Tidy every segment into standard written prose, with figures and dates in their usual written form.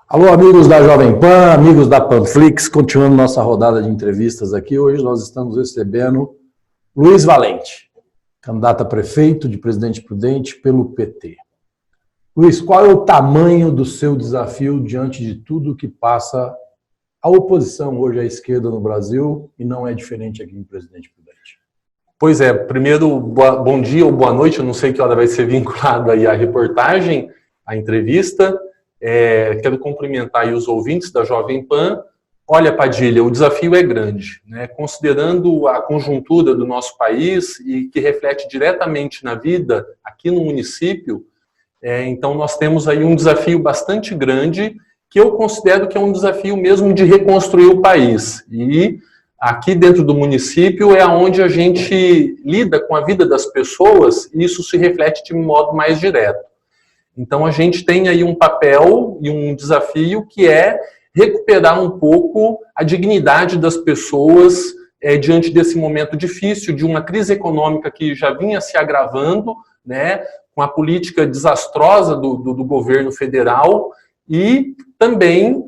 Alô, amigos da Jovem Pan, amigos da Panflix, continuando nossa rodada de entrevistas aqui. Hoje nós estamos recebendo Luiz Valente, candidato a prefeito de Presidente Prudente pelo PT. Luiz, qual é o tamanho do seu desafio diante de tudo que passa a oposição hoje à esquerda no Brasil e não é diferente aqui em Presidente Prudente? Pois é, primeiro, bom dia ou boa noite, eu não sei que hora vai ser vinculado aí a reportagem, a entrevista. Quero cumprimentar aí os ouvintes da Jovem Pan. Olha, Padilha, o desafio é grande, né? Considerando a conjuntura do nosso país e que reflete diretamente na vida aqui no município, então nós temos aí um desafio bastante grande que eu considero que é um desafio mesmo de reconstruir o país. E aqui dentro do município é onde a gente lida com a vida das pessoas e isso se reflete de um modo mais direto. Então a gente tem aí um papel e um desafio que é recuperar um pouco a dignidade das pessoas diante desse momento difícil, de uma crise econômica que já vinha se agravando, né, com a política desastrosa do governo federal e também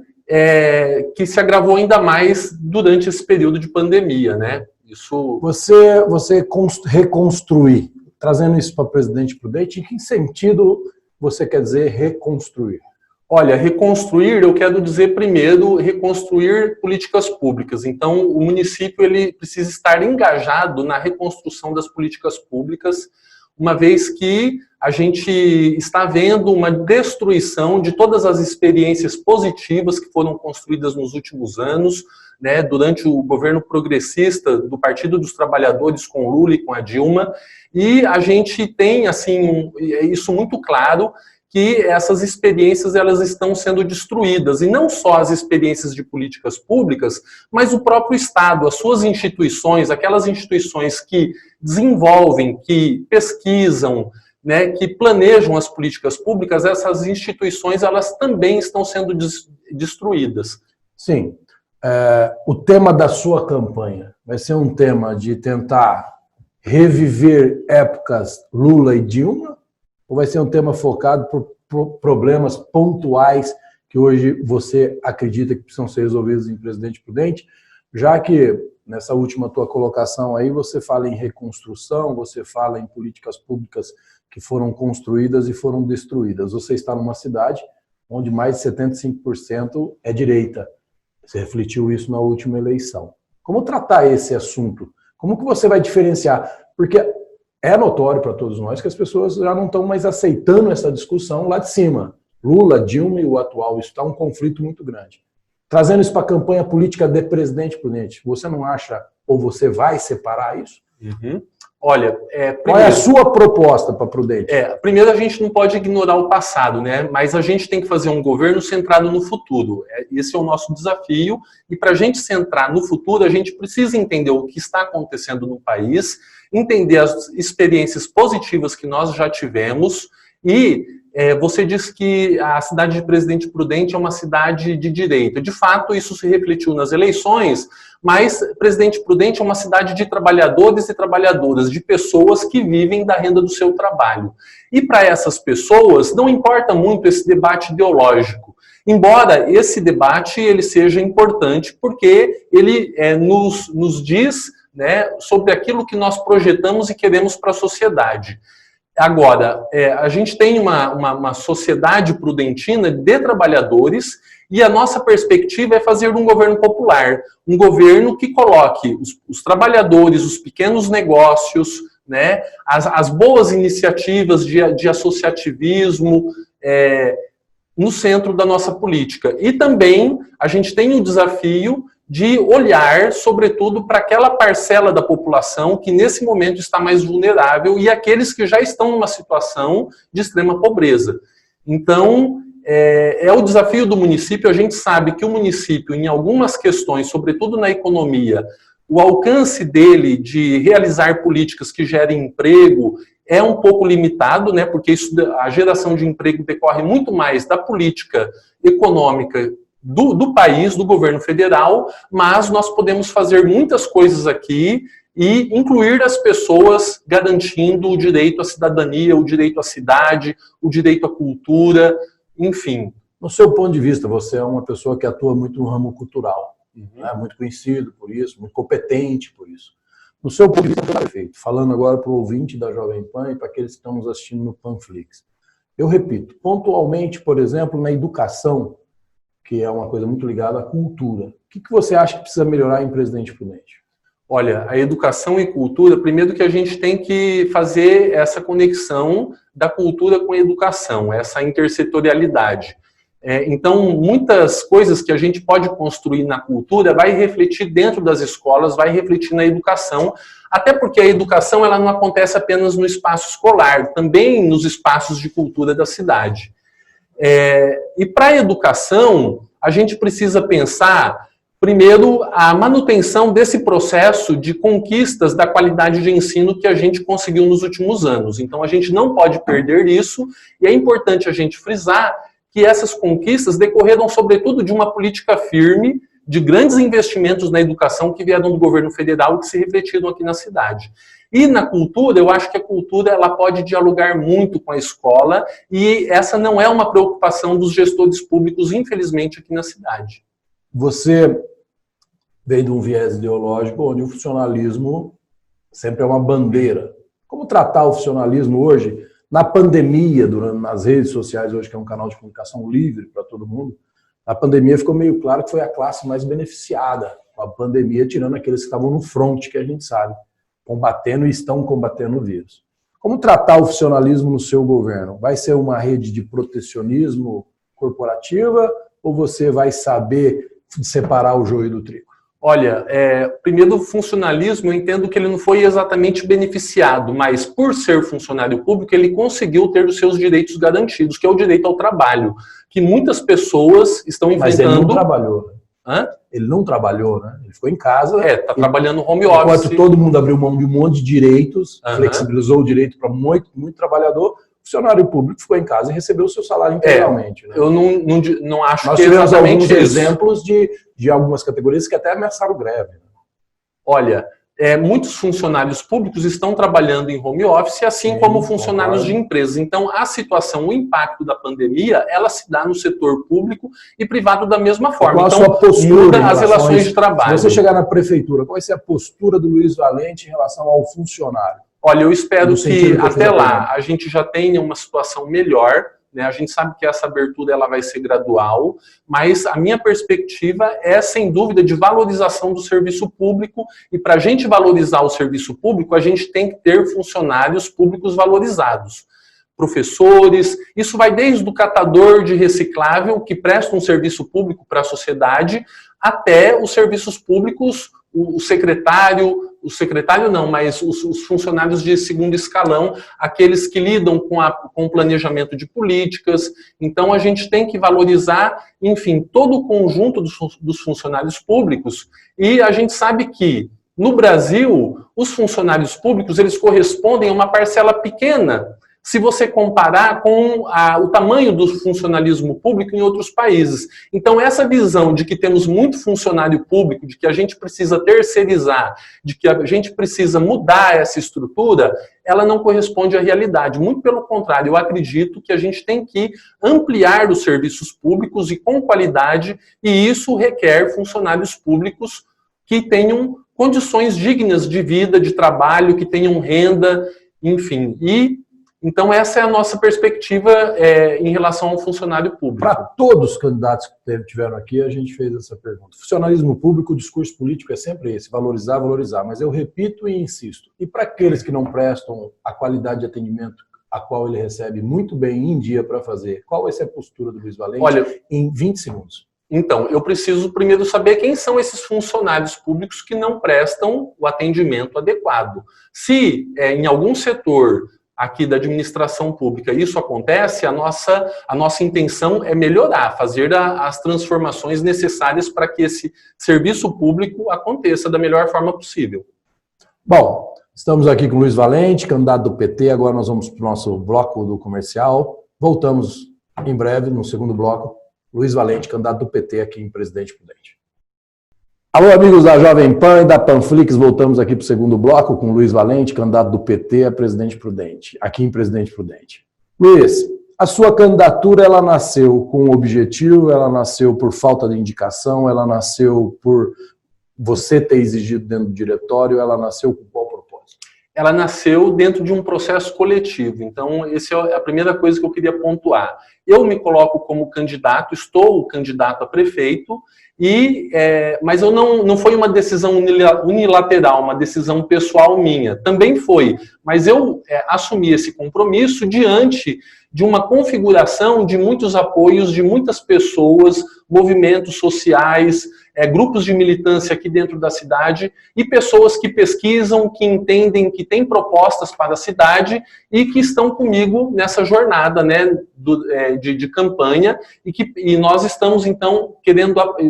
que se agravou ainda mais durante esse período de pandemia, né? Isso. Você reconstruir, trazendo isso para Presidente Prudente, em que sentido você quer dizer reconstruir? Olha, reconstruir, eu quero dizer primeiro reconstruir políticas públicas. Então, o município ele precisa estar engajado na reconstrução das políticas públicas, uma vez que a gente está vendo uma destruição de todas as experiências positivas que foram construídas nos últimos anos, né, durante o governo progressista do Partido dos Trabalhadores com o Lula e com a Dilma, e a gente tem assim isso muito claro, que essas experiências elas estão sendo destruídas, e não só as experiências de políticas públicas, mas o próprio Estado, as suas instituições, aquelas instituições que desenvolvem, que pesquisam, né, que planejam as políticas públicas, essas instituições elas também estão sendo destruídas. Sim. O tema da sua campanha vai ser um tema de tentar reviver épocas Lula e Dilma? Ou vai ser um tema focado por problemas pontuais que hoje você acredita que precisam ser resolvidos em Presidente Prudente? Já que nessa última tua colocação aí você fala em reconstrução, você fala em políticas públicas que foram construídas e foram destruídas. Você está numa cidade onde mais de 75% é direita. Você refletiu isso na última eleição. Como tratar esse assunto? Como que você vai diferenciar? Porque é notório para todos nós que as pessoas já não estão mais aceitando essa discussão lá de cima. Lula, Dilma e o atual, isso está um conflito muito grande. Trazendo isso para a campanha política de Presidente Prudente, você não acha, ou você vai separar isso? Uhum. Olha, qual é a sua proposta para Prudente? Primeiro, a gente não pode ignorar o passado, né? Mas a gente tem que fazer um governo centrado no futuro. Esse é o nosso desafio. E para a gente centrar no futuro, a gente precisa entender o que está acontecendo no país, entender as experiências positivas que nós já tivemos. E você disse que a cidade de Presidente Prudente é uma cidade de direita. De fato, isso se refletiu nas eleições, mas Presidente Prudente é uma cidade de trabalhadores e trabalhadoras, de pessoas que vivem da renda do seu trabalho. E para essas pessoas, não importa muito esse debate ideológico, embora esse debate ele seja importante, porque ele nos diz, né, sobre aquilo que nós projetamos e queremos para a sociedade. Agora, a gente tem uma sociedade prudentina de trabalhadores e a nossa perspectiva é fazer um governo popular, um governo que coloque os trabalhadores, os pequenos negócios, né, as boas iniciativas de associativismo no centro da nossa política. E também a gente tem o desafio de olhar, sobretudo, para aquela parcela da população que, nesse momento, está mais vulnerável e aqueles que já estão numa situação de extrema pobreza. Então, é o desafio do município. A gente sabe que o município, em algumas questões, sobretudo na economia, o alcance dele de realizar políticas que gerem emprego é um pouco limitado, né, porque a geração de emprego decorre muito mais da política econômica do país, do governo federal, mas nós podemos fazer muitas coisas aqui e incluir as pessoas garantindo o direito à cidadania, o direito à cidade, o direito à cultura, enfim. No seu ponto de vista, você é uma pessoa que atua muito no ramo cultural, né? Muito conhecido por isso, muito competente por isso. No seu ponto de vista, perfeito. Falando agora para o ouvinte da Jovem Pan e para aqueles que estão nos assistindo no Panflix. Eu repito, pontualmente, por exemplo, na educação, que é uma coisa muito ligada à cultura, o que você acha que precisa melhorar em Presidente Prudente? Olha, a educação e cultura, primeiro que a gente tem que fazer essa conexão da cultura com a educação, essa intersetorialidade. Então, muitas coisas que a gente pode construir na cultura vai refletir dentro das escolas, vai refletir na educação, até porque a educação ela não acontece apenas no espaço escolar, também nos espaços de cultura da cidade. E para a educação, a gente precisa pensar, primeiro, a manutenção desse processo de conquistas da qualidade de ensino que a gente conseguiu nos últimos anos. Então, a gente não pode perder isso, e é importante a gente frisar que essas conquistas decorreram, sobretudo, de uma política firme, de grandes investimentos na educação que vieram do governo federal e que se refletiram aqui na cidade. E na cultura, eu acho que a cultura ela pode dialogar muito com a escola e essa não é uma preocupação dos gestores públicos, infelizmente, aqui na cidade. Você veio de um viés ideológico onde o funcionalismo sempre é uma bandeira. Como tratar o funcionalismo hoje? Na pandemia, nas redes sociais, hoje que é um canal de comunicação livre para todo mundo, a pandemia ficou meio claro que foi a classe mais beneficiada com a pandemia, tirando aqueles que estavam no front, que a gente sabe, combatendo e estão combatendo o vírus. Como tratar o funcionalismo no seu governo? Vai ser uma rede de protecionismo corporativa ou você vai saber separar o joio do trigo? Olha, primeiro o funcionalismo, eu entendo que ele não foi exatamente beneficiado, mas por ser funcionário público, ele conseguiu ter os seus direitos garantidos, que é o direito ao trabalho, que muitas pessoas estão enfrentando. Mas ele não trabalhou. Hã? Ele não trabalhou, né? Ele ficou em casa. Está trabalhando home office. Enquanto todo mundo abriu mão de um monte de direitos, flexibilizou o direito para muito trabalhador, o funcionário público ficou em casa e recebeu o seu salário integralmente. Né? Eu não acho Nós que tivemos exatamente alguns exemplos de algumas categorias que até ameaçaram greve. Olha, muitos funcionários públicos estão trabalhando em home office, assim como funcionários de empresas. Então, a situação, o impacto da pandemia, ela se dá no setor público e privado da mesma forma. Qual a então, sua postura muda as relações de trabalho. Se você chegar na prefeitura, qual vai ser a postura do Luiz Valente em relação ao funcionário? Olha, eu espero que até lá a gente já tenha uma situação melhor, né? A gente sabe que essa abertura ela vai ser gradual, mas a minha perspectiva é, sem dúvida, de valorização do serviço público, e para a gente valorizar o serviço público, a gente tem que ter funcionários públicos valorizados. Professores, isso vai desde o catador de reciclável, que presta um serviço público para a sociedade, até os serviços públicos, o secretário não, mas os funcionários de segundo escalão, aqueles que lidam com o planejamento de políticas. Então, a gente tem que valorizar, enfim, todo o conjunto dos funcionários públicos, e a gente sabe que, no Brasil, os funcionários públicos, eles correspondem a uma parcela pequena, se você comparar com o tamanho do funcionalismo público em outros países. Então, essa visão de que temos muito funcionário público, de que a gente precisa terceirizar, de que a gente precisa mudar essa estrutura, ela não corresponde à realidade. Muito pelo contrário, eu acredito que a gente tem que ampliar os serviços públicos e com qualidade, e isso requer funcionários públicos que tenham condições dignas de vida, de trabalho, que tenham renda, enfim. Então, essa é a nossa perspectiva em relação ao funcionário público. Para todos os candidatos que tiveram aqui, a gente fez essa pergunta. Funcionalismo público, o discurso político é sempre esse, valorizar, valorizar. Mas eu repito e insisto. E para aqueles que não prestam a qualidade de atendimento a qual ele recebe muito bem em dia para fazer, qual vai ser a postura do Luiz Valente em 20 segundos? Então, eu preciso primeiro saber quem são esses funcionários públicos que não prestam o atendimento adequado. Se em algum setor aqui da administração pública isso acontece, a nossa intenção é melhorar, fazer as transformações necessárias para que esse serviço público aconteça da melhor forma possível. Bom, estamos aqui com o Luiz Valente, candidato do PT, agora nós vamos para o nosso bloco do comercial. Voltamos em breve no segundo bloco. Luiz Valente, candidato do PT aqui em Presidente Prudente. Alô, amigos da Jovem Pan e da Panflix, voltamos aqui para o segundo bloco com o Luiz Valente, candidato do PT a Presidente Prudente, aqui em Presidente Prudente. Luiz, A sua candidatura, ela nasceu com um objetivo, ela nasceu por falta de indicação, ela nasceu por você ter exigido dentro do diretório, ela nasceu com qual propósito? Ela nasceu dentro de um processo coletivo. Então, essa é a primeira coisa que eu queria pontuar. Eu me coloco como candidato, estou candidato a prefeito, mas eu não foi uma decisão unilateral, uma decisão pessoal minha. Também foi, mas eu assumi esse compromisso diante de uma configuração de muitos apoios de muitas pessoas, movimentos sociais, grupos de militância aqui dentro da cidade e pessoas que pesquisam, que entendem, que têm propostas para a cidade e que estão comigo nessa jornada, né, de campanha e nós estamos então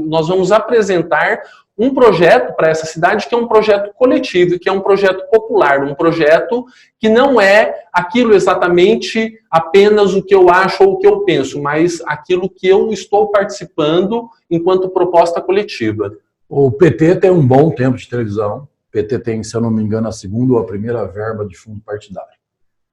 nós vamos apresentar um projeto para essa cidade que é um projeto coletivo, que é um projeto popular, um projeto que não é aquilo exatamente apenas o que eu acho ou o que eu penso, mas aquilo que eu estou participando enquanto proposta coletiva. O PT tem um bom tempo de televisão. O PT tem, se eu não me engano, a segunda ou a primeira verba de fundo partidário.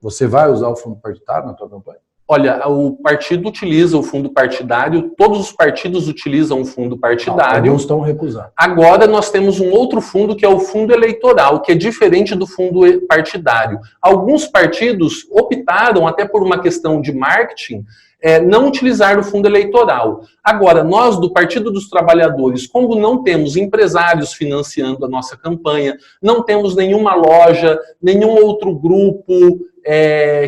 Você vai usar o fundo partidário na tua campanha? Olha, o partido utiliza o fundo partidário, todos os partidos utilizam o fundo partidário. Alguns estão recusando. Agora nós temos um outro fundo que é o fundo eleitoral, que é diferente do fundo partidário. Alguns partidos optaram, até por uma questão de marketing, não utilizar o fundo eleitoral. Agora, nós do Partido dos Trabalhadores, como não temos empresários financiando a nossa campanha, não temos nenhuma loja, nenhum outro grupo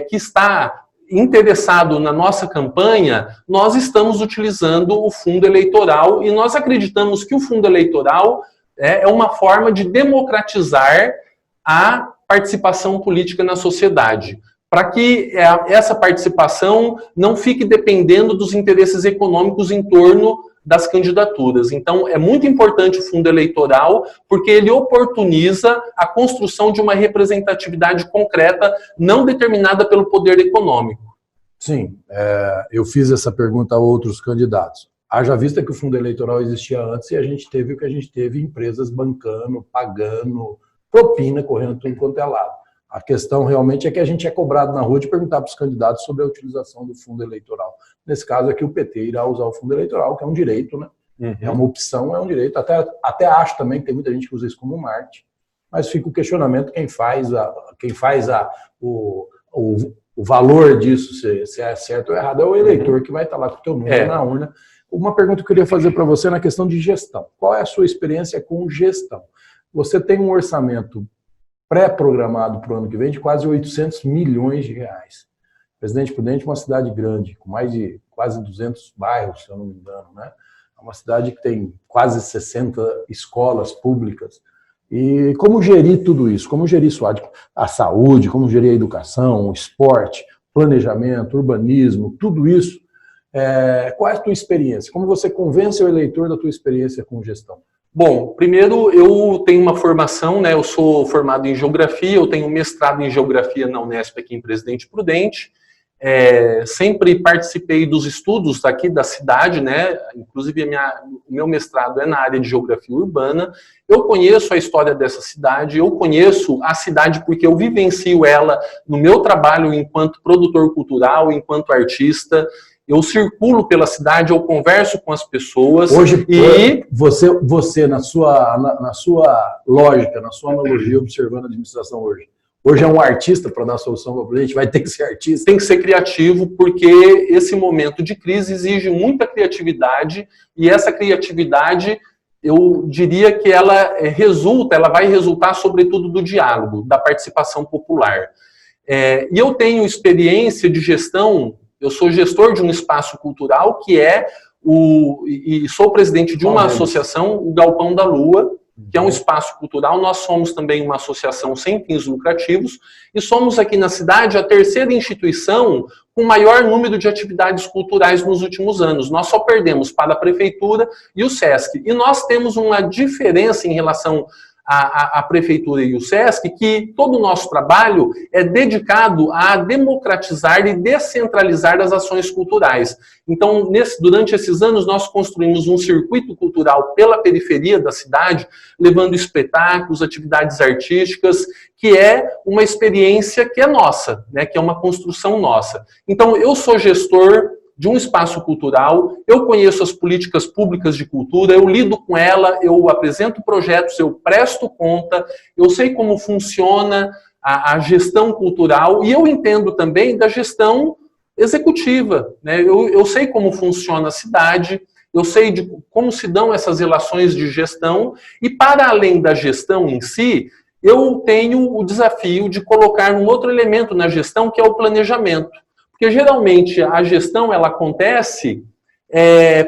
que está interessado na nossa campanha, nós estamos utilizando o fundo eleitoral e nós acreditamos que o fundo eleitoral é uma forma de democratizar a participação política na sociedade, para que essa participação não fique dependendo dos interesses econômicos em torno das candidaturas. Então, é muito importante o fundo eleitoral, porque ele oportuniza a construção de uma representatividade concreta, não determinada pelo poder econômico. Sim, eu fiz essa pergunta a outros candidatos. Haja vista que o fundo eleitoral existia antes e a gente teve o que a gente teve, empresas bancando, pagando, propina, correndo tudo quanto é lado. A questão realmente é que a gente é cobrado na rua de perguntar para os candidatos sobre a utilização do fundo eleitoral. Nesse caso aqui, o PT irá usar o fundo eleitoral, que é um direito, né? Uhum. É uma opção, é um direito. Até acho também que tem muita gente que usa isso como marketing, mas fica o questionamento quem faz o valor disso, se é certo ou errado, é o eleitor que vai estar lá com o teu número na urna. Uma pergunta que eu queria fazer para você na questão de gestão. Qual é a sua experiência com gestão? Você tem um orçamento pré-programado para o ano que vem de quase 800 milhões de reais. Presidente Prudente é uma cidade grande, com mais de quase 200 bairros, se eu não me engano, né? É uma cidade que tem quase 60 escolas públicas. E como gerir tudo isso? Como gerir a saúde, como gerir a educação, o esporte, planejamento, urbanismo, tudo isso. Qual é a tua experiência? Como você convence o eleitor da tua experiência com gestão? Bom, primeiro eu tenho uma formação, né? Eu sou formado em geografia, eu tenho mestrado em geografia na Unesp aqui em Presidente Prudente. Sempre participei dos estudos aqui da cidade, né? Inclusive o meu mestrado é na área de geografia urbana. Eu conheço a história dessa cidade, eu conheço a cidade porque eu vivencio ela no meu trabalho enquanto produtor cultural, enquanto artista. Eu circulo pela cidade, eu converso com as pessoas. Hoje, você na sua lógica, na sua analogia, observando a administração hoje é um artista para dar solução para o Prudente? Vai ter que ser artista? Tem que ser criativo, porque esse momento de crise exige muita criatividade, e essa criatividade, eu diria que ela vai resultar sobretudo do diálogo, da participação popular. E eu tenho experiência de gestão. Eu sou gestor de um espaço cultural e sou presidente de uma associação, o Galpão da Lua, que é um espaço cultural. Nós somos também uma associação sem fins lucrativos e somos aqui na cidade a terceira instituição com maior número de atividades culturais nos últimos anos. Nós só perdemos para a Prefeitura e o Sesc. E nós temos uma diferença em relação a Prefeitura e o SESC, que todo o nosso trabalho é dedicado a democratizar e descentralizar as ações culturais. Então, durante esses anos, nós construímos um circuito cultural pela periferia da cidade, levando espetáculos, atividades artísticas, que é uma experiência que é nossa, né, que é uma construção nossa. Então, eu sou gestor de um espaço cultural, eu conheço as políticas públicas de cultura, eu lido com ela, eu apresento projetos, eu presto conta, eu sei como funciona a gestão cultural e eu entendo também da gestão executiva, né? Eu sei como funciona a cidade, eu sei de como se dão essas relações de gestão e, para além da gestão em si, eu tenho o desafio de colocar um outro elemento na gestão, que é o planejamento. Porque, geralmente, a gestão ela acontece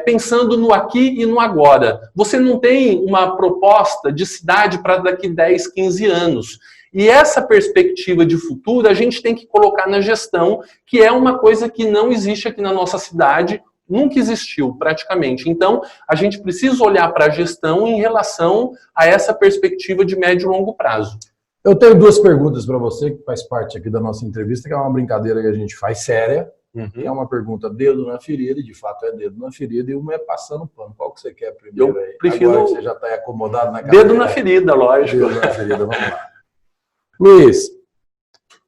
pensando no aqui e no agora. Você não tem uma proposta de cidade para daqui 10, 15 anos. E essa perspectiva de futuro a gente tem que colocar na gestão, que é uma coisa que não existe aqui na nossa cidade, nunca existiu, praticamente. Então, a gente precisa olhar para a gestão em relação a essa perspectiva de médio e longo prazo. Eu tenho duas perguntas para você, que faz parte aqui da nossa entrevista, que é uma brincadeira que a gente faz séria. É uma pergunta dedo na ferida, e de fato é dedo na ferida, e uma é passando pano. Qual que você quer primeiro aí? Eu prefiro... Agora que você já está acomodado na cadeira. Dedo na ferida, lógico. Dedo na ferida, vamos lá. Luiz,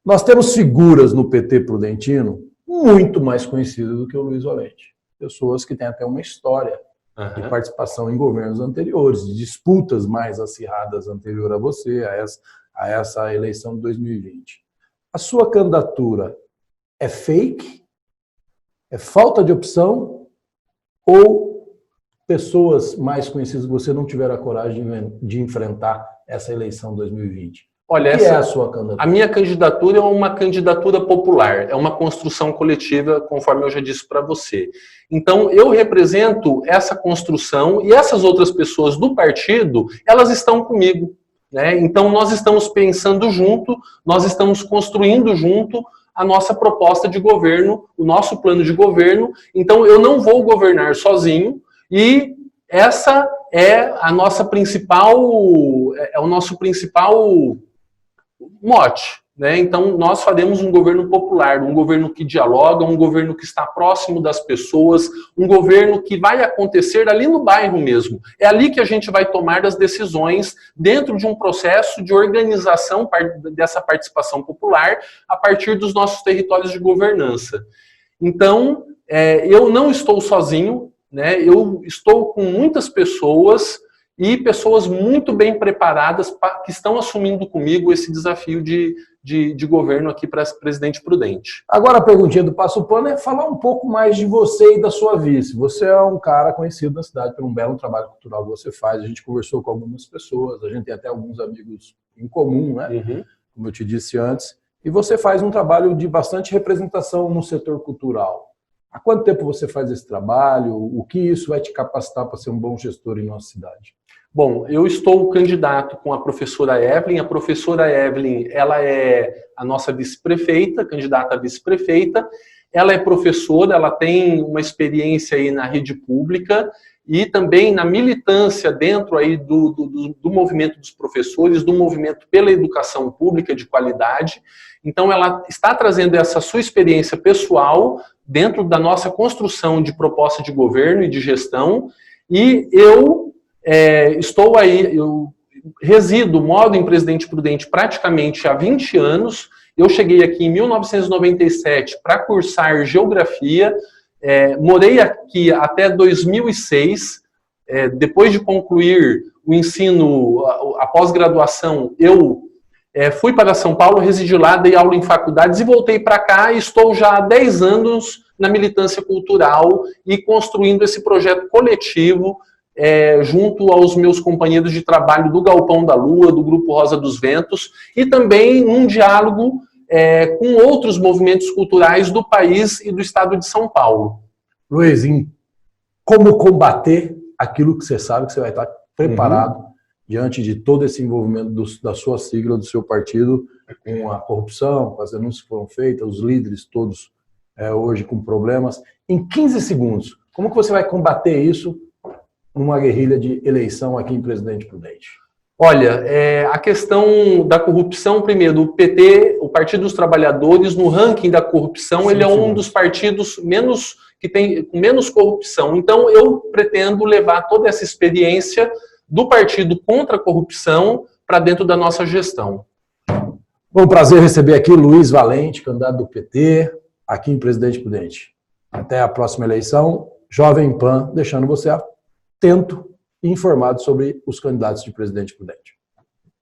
nós temos figuras no PT prudentino muito mais conhecidas do que o Luiz Valente. Pessoas que têm até uma história de participação em governos anteriores, de disputas mais acirradas anterior a você, a essa eleição de 2020. A sua candidatura é fake? É falta de opção? Ou pessoas mais conhecidas que você não tiveram a coragem de enfrentar essa eleição de 2020? Olha, o que é a sua candidatura? A minha candidatura é uma candidatura popular, é uma construção coletiva, conforme eu já disse para você. Então, eu represento essa construção e essas outras pessoas do partido, elas estão comigo, né? Então, nós estamos pensando junto, nós estamos construindo junto a nossa proposta de governo, o nosso plano de governo. Então, eu não vou governar sozinho e essa é a nossa principal, é o nosso principal mote, né? Então, nós faremos um governo popular, um governo que dialoga, um governo que está próximo das pessoas, um governo que vai acontecer ali no bairro mesmo. É ali que a gente vai tomar as decisões dentro de um processo de organização dessa participação popular a partir dos nossos territórios de governança. Então, eu não estou sozinho, né? Eu estou com muitas pessoas e pessoas muito bem preparadas que estão assumindo comigo esse desafio de governo aqui para Presidente Prudente. Agora a perguntinha do Passo Pano é falar um pouco mais de você e da sua vice. Você é um cara conhecido na cidade por um belo trabalho cultural que você faz. A gente conversou com algumas pessoas, a gente tem até alguns amigos em comum, né? Como eu te disse antes. E você faz um trabalho de bastante representação no setor cultural. Há quanto tempo você faz esse trabalho? O que isso vai te capacitar para ser um bom gestor em nossa cidade? Bom, eu estou candidato com a professora Evelyn. A professora Evelyn, ela é a nossa vice-prefeita, candidata a vice-prefeita. Ela é professora, ela tem uma experiência aí na rede pública e também na militância dentro aí do movimento dos professores, do movimento pela educação pública de qualidade. Então, ela está trazendo essa sua experiência pessoal dentro da nossa construção de proposta de governo e de gestão. E eu estou aí, eu moro em Presidente Prudente praticamente há 20 anos. Eu cheguei aqui em 1997 para cursar geografia, morei aqui até 2006. Depois de concluir o ensino, a pós-graduação, eu fui para São Paulo, residi lá, dei aula em faculdades e voltei para cá e estou já há 10 anos na militância cultural e construindo esse projeto coletivo junto aos meus companheiros de trabalho do Galpão da Lua, do Grupo Rosa dos Ventos, e também num diálogo com outros movimentos culturais do país e do estado de São Paulo. Luiz, como combater aquilo que você sabe que você vai estar preparado diante de todo esse envolvimento da sua sigla, do seu partido, com a corrupção, com as denúncias que foram feitas, os líderes todos hoje com problemas. Em 15 segundos, como que você vai combater isso numa guerrilha de eleição aqui em Presidente Prudente? Olha, a questão da corrupção, primeiro, o PT, o Partido dos Trabalhadores, no ranking da corrupção, ele é um dos partidos que tem menos corrupção. Então, eu pretendo levar toda essa experiência do partido contra a corrupção para dentro da nossa gestão. Foi um prazer receber aqui Luiz Valente, candidato do PT, aqui em Presidente Prudente. Até a próxima eleição, Jovem Pan, deixando você atento e informado sobre os candidatos de Presidente Prudente.